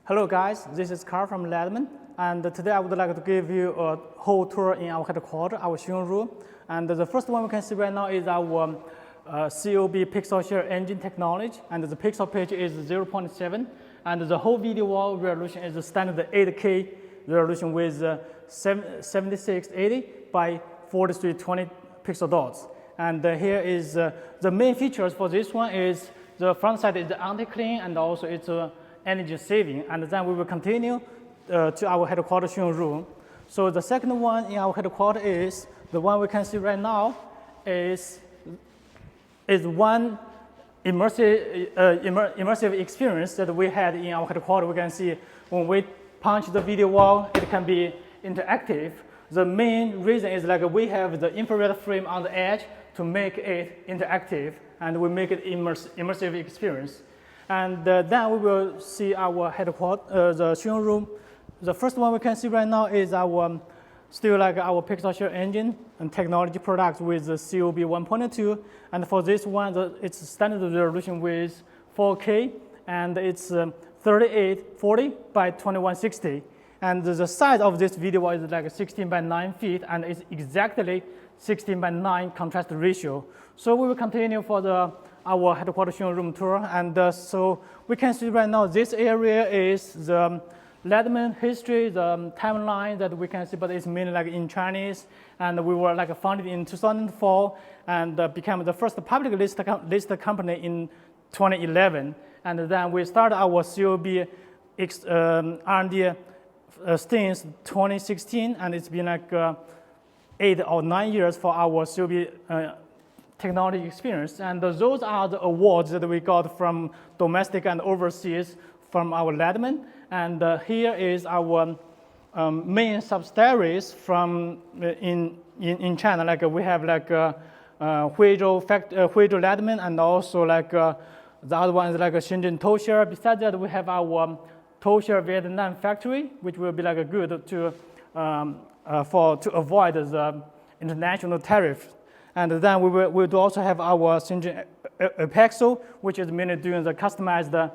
Hello guys, this is Carl from LEDMAN, and today I would like to give you a whole tour in our headquarters, our showroom. And the first one we can see right now is our COB pixel share engine technology, and the pixel pitch is 0.7, and the whole video wall resolution is the standard 8K resolution with 7680 by 4320 pixel dots. And here is the main features for this one is the front side is anti-clean, and also it's energy saving. And then we will continue to our headquarters showroom. So the second one in our headquarters is the one we can see right now is one immersive experience that we had in our headquarters. We can see when we punch the video wall, it can be interactive. The main reason is like we have the infrared frame on the edge to make it interactive, and we make it immersive experience. And then we will see our headquarters, the showroom. The first one we can see right now is our still like our pixel share engine and technology products with the COB 1.2. And for this one, it's standard resolution with 4K, and it's 3840 by 2160. And the size of this video is like 16 by 9 feet, and it's exactly 16 by 9 contrast ratio. So we will continue for our headquarters showroom tour. And so we can see right now this area is the LEDMAN history, the timeline that we can see, but it's mainly like in Chinese. And we were like founded in 2004 and became the first public listed company in 2011. And then we started our COB R&D since 2016, and it's been like 8 or 9 years for our COB technology experience. And those are the awards that we got from domestic and overseas from our LEDMAN. And here is our main subsidiaries from in China. Like we have like Huizhou LEDMAN, and also like the other one is like Shenzhen Toshare. Besides that, we have our Toshare Vietnam factory, which will be like good to avoid the international tariff. And then we do also have our Shenzhen Apexo, which is mainly doing the customized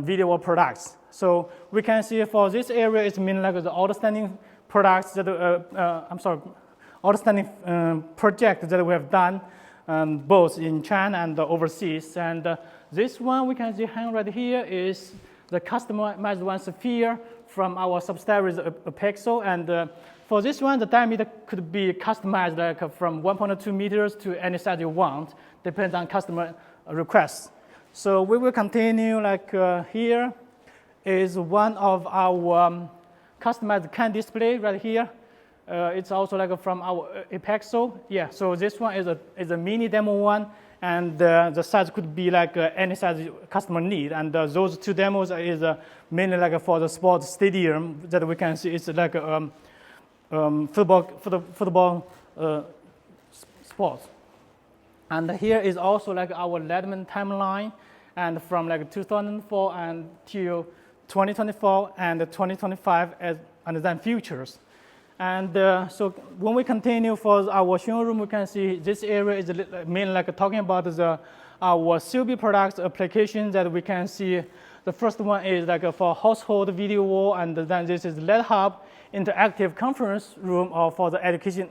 video products. So we can see for this area, it's mainly like the outstanding products that outstanding project that we have done both in China and overseas. And this one we can see hang right here is the customized one sphere from our subsidiaries Apexo. And for this one, the diameter could be customized like from 1.2 meters to any size you want, depends on customer requests. So we will continue like here is one of our customized can display right here. It's also like from our Apexo. Yeah, so this one is a mini demo one, and the size could be like any size customer need. And those two demos is mainly like for the sports stadium that we can see. It's like football sports. And here is also like our LEDMAN timeline, and from like 2004 until 2024 and 2025 and then futures. And so when we continue for our showroom, we can see this area is mainly like talking about our COB products applications that we can see. The first one is like for household video wall, and then this is LED Hub interactive conference room or for the education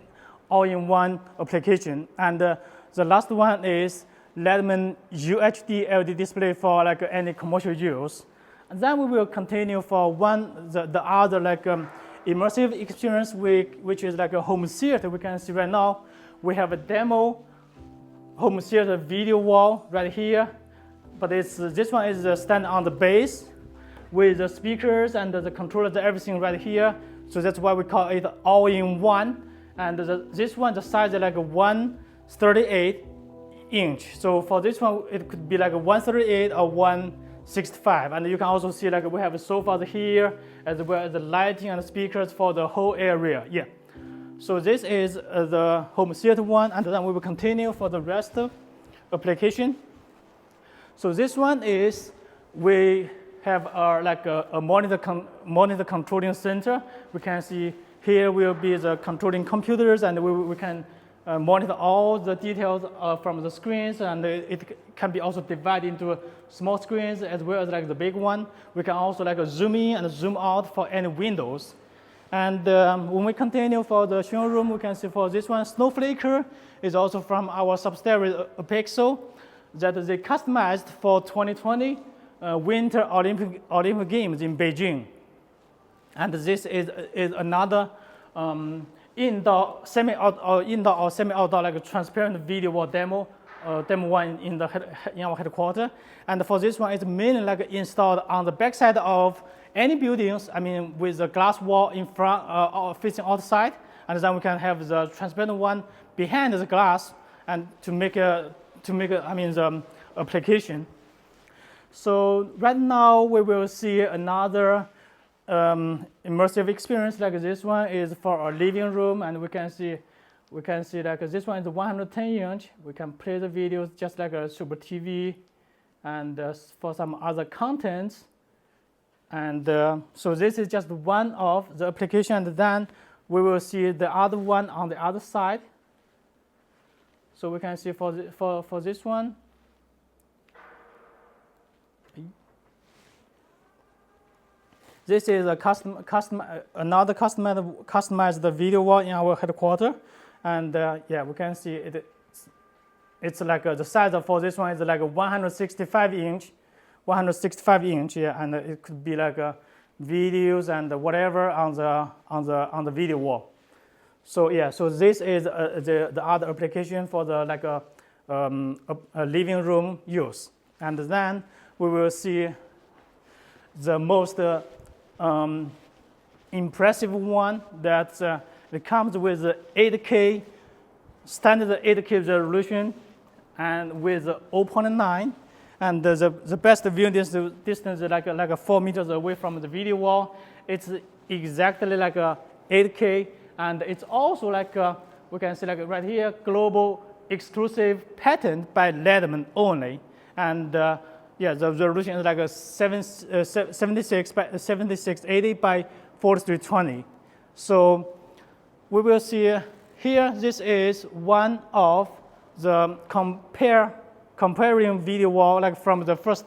all-in-one application. And the last one is LEDMAN UHD LED display for like any commercial use. And then we will continue for the other like immersive experience which is like a home theater. We can see right now we have a demo home theater video wall right here, but this one is stand on the base with the speakers and the controllers, everything right here. So that's why we call it all-in-one. And this one, the size is like 138 inch. So for this one, it could be like 138 or 165. And you can also see like we have sofas here, as well as the lighting and speakers for the whole area. Yeah. So this is the home theater one, and then we will continue for the rest of application. So this one is we have like a monitor controlling center. We can see here will be the controlling computers, and we can monitor all the details from the screens, and it can be also divided into small screens as well as like the big one. We can also like zoom in and zoom out for any windows. And when we continue for the showroom, we can see for this one, Snowflaker is also from our subsidiary Pixel that they customized for 2020 Winter Olympic Games in Beijing. And this is another indoor or semi-outdoor like a transparent video wall demo one in our headquarters. And for this one, it's mainly like installed on the backside of any buildings. I mean, with a glass wall in front facing outside, and then we can have the transparent one behind the glass, and to make the application. So right now we will see another immersive experience like this one is for our living room, and we can see like this one is 110 inch. We can play the videos just like a Super TV, and for some other contents. And so this is just one of the application, and then we will see the other one on the other side. So we can see for this one. This is a another customized video wall in our headquarters, and yeah, we can see it. It's like the size for this one is like a 165 inch, yeah, and it could be like videos and whatever on the video wall. So yeah, so this is the other application for the like a living room use, and then we will see the most impressive one that it comes with 8K standard 8K resolution and with 0.9, and the best viewing distance is like 4 meters away from the video wall. It's exactly like a 8K, and it's also like we can see like right here, global exclusive patent by LEDMAN only, and yeah, the resolution is like a 7680 by 4320. So we will see here. This is one of the comparing video wall, like from the first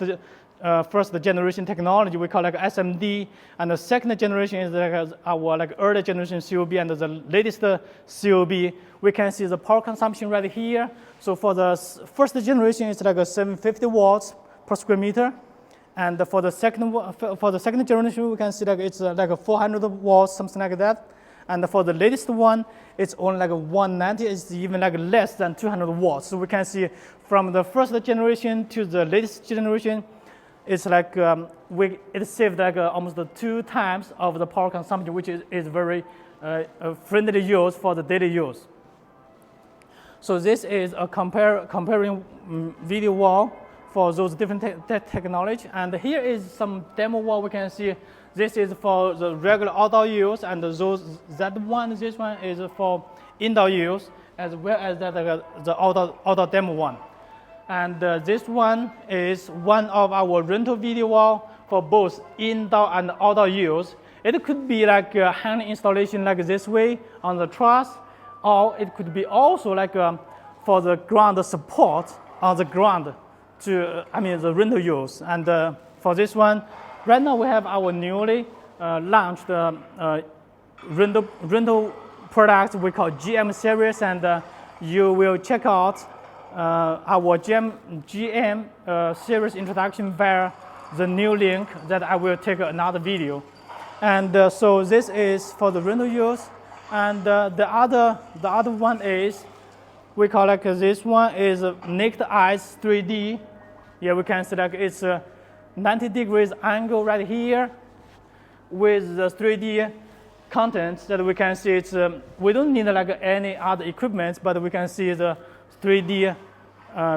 generation technology we call like SMD, and the second generation is like our like early generation COB, and the latest COB. We can see the power consumption right here. So for the first generation, it's like a 750 watts per square meter, and for the second generation, we can see like it's like a 400 watts, something like that. And for the latest one, it's only like a 190. It's even like less than 200 watts. So we can see from the first generation to the latest generation, it's like it saved like almost 2 times of the power consumption, which is very friendly use for the daily use. So this is a comparing video wall for those different technology. And here is some demo wall we can see. This is for the regular outdoor use, and this one is for indoor use, as well as the outdoor demo one. And this one is one of our rental video wall for both indoor and outdoor use. It could be like a hand installation like this way on the truss, or it could be also like for the ground support on the ground to, the rental use. And for this one, right now we have our newly launched rental product we call GM series, and you will check out our GM series introduction via the new link that I will take another video. And so this is for the rental use, and the other one is we call like this one is naked eyes 3D. Yeah, we can see like it's 90 degrees angle right here with the 3D content that we can see. It's we don't need like any other equipment, but we can see the 3D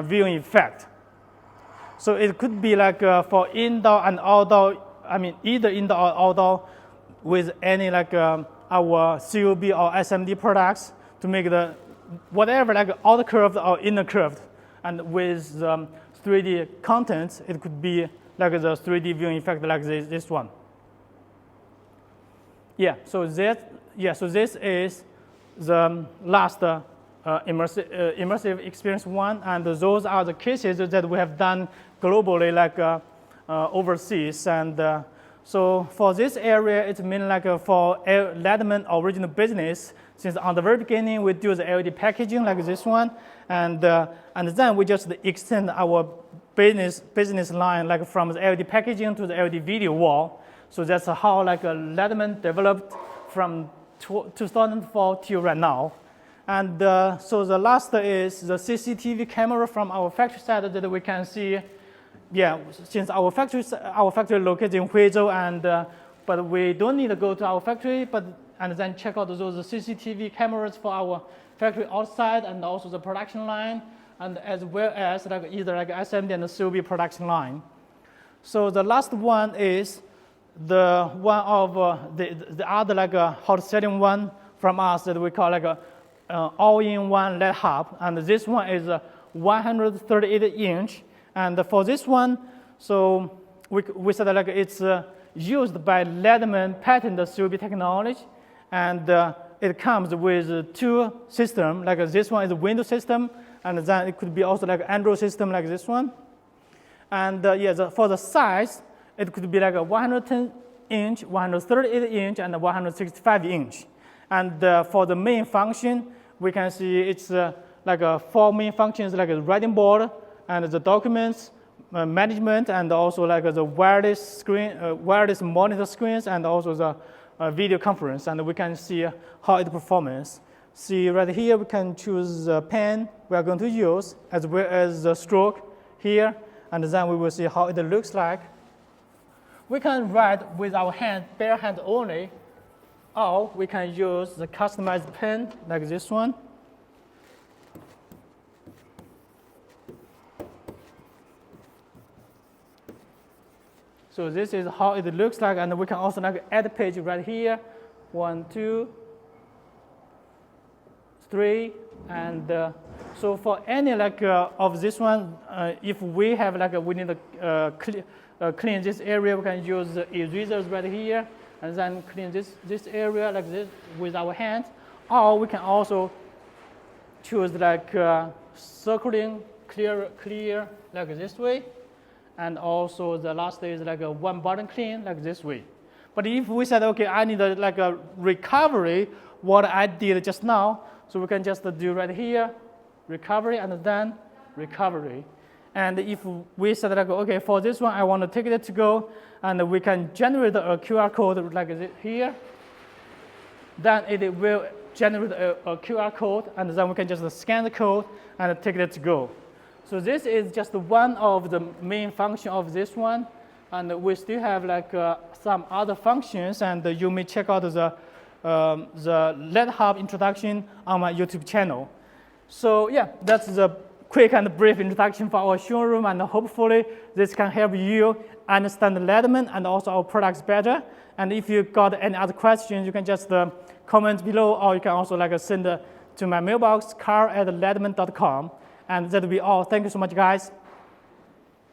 viewing effect. So it could be like for indoor and outdoor. Either indoor or outdoor with any like our COB or SMD products to make the whatever like outer curved or inner curved, and with 3D content, it could be like the 3D viewing effect like this one. Yeah, so this is the last immersive experience one, and those are the cases that we have done globally, like overseas. And so for this area, it's mean like for LEDMAN original business. Since on the very beginning, we do the LED packaging like this one, and then we just extend our business line like from the LED packaging to the LED video wall. So that's how like LEDMAN developed from 2004 till right now. And so the last is the CCTV camera from our factory side that we can see. Yeah, since our factory located in Huizhou, and but we don't need to go to our factory, and then check out those CCTV cameras for our factory outside and also the production line, and as well as like either like assembly and COB production line. So the last one is the one of the other like hot selling one from us that we call like a all-in-one LED hub, and this one is 138-inch. And for this one, so we said like it's used by LEDMAN patented COB technology, and it comes with two systems. Like this one is a Windows system, and then it could be also like Android system like this one. And for the size, it could be like a 110-inch, 138-inch, and 165-inch. And for the main function, we can see it's like four main functions, like a writing board and the documents management, and also like the wireless screen, wireless monitor screens, and also the video conference. And we can see how it performs. See right here, we can choose the pen we are going to use, as well as the stroke here, and then we will see how it looks like. We can write with our hand, bare hand only, or we can use the customized pen like this one. So this is how it looks like, and we can also like add a page right here. 1, 2, 3, and so for any like of this one, if we have like we need to clean this area, we can use the erasers right here, and then clean this area like this with our hands. Or we can also choose like circling clear like this way. And also the last is like a one button clean like this way. But if we said, okay, I need like a recovery, what I did just now, so we can just do right here, recovery, and then recovery. And if we said like, okay, for this one, I want to take it to go, and we can generate a QR code like this here, then it will generate a QR code, and then we can just scan the code and take it to go. So this is just one of the main functions of this one, and we still have like some other functions, and you may check out the LED Hub introduction on my YouTube channel. So yeah, that's the quick and brief introduction for our showroom, and hopefully this can help you understand LEDMAN and also our products better. And if you got any other questions, you can just comment below, or you can also like send to my mailbox, carl@ledman.com. And that'll be all. Thank you so much, guys.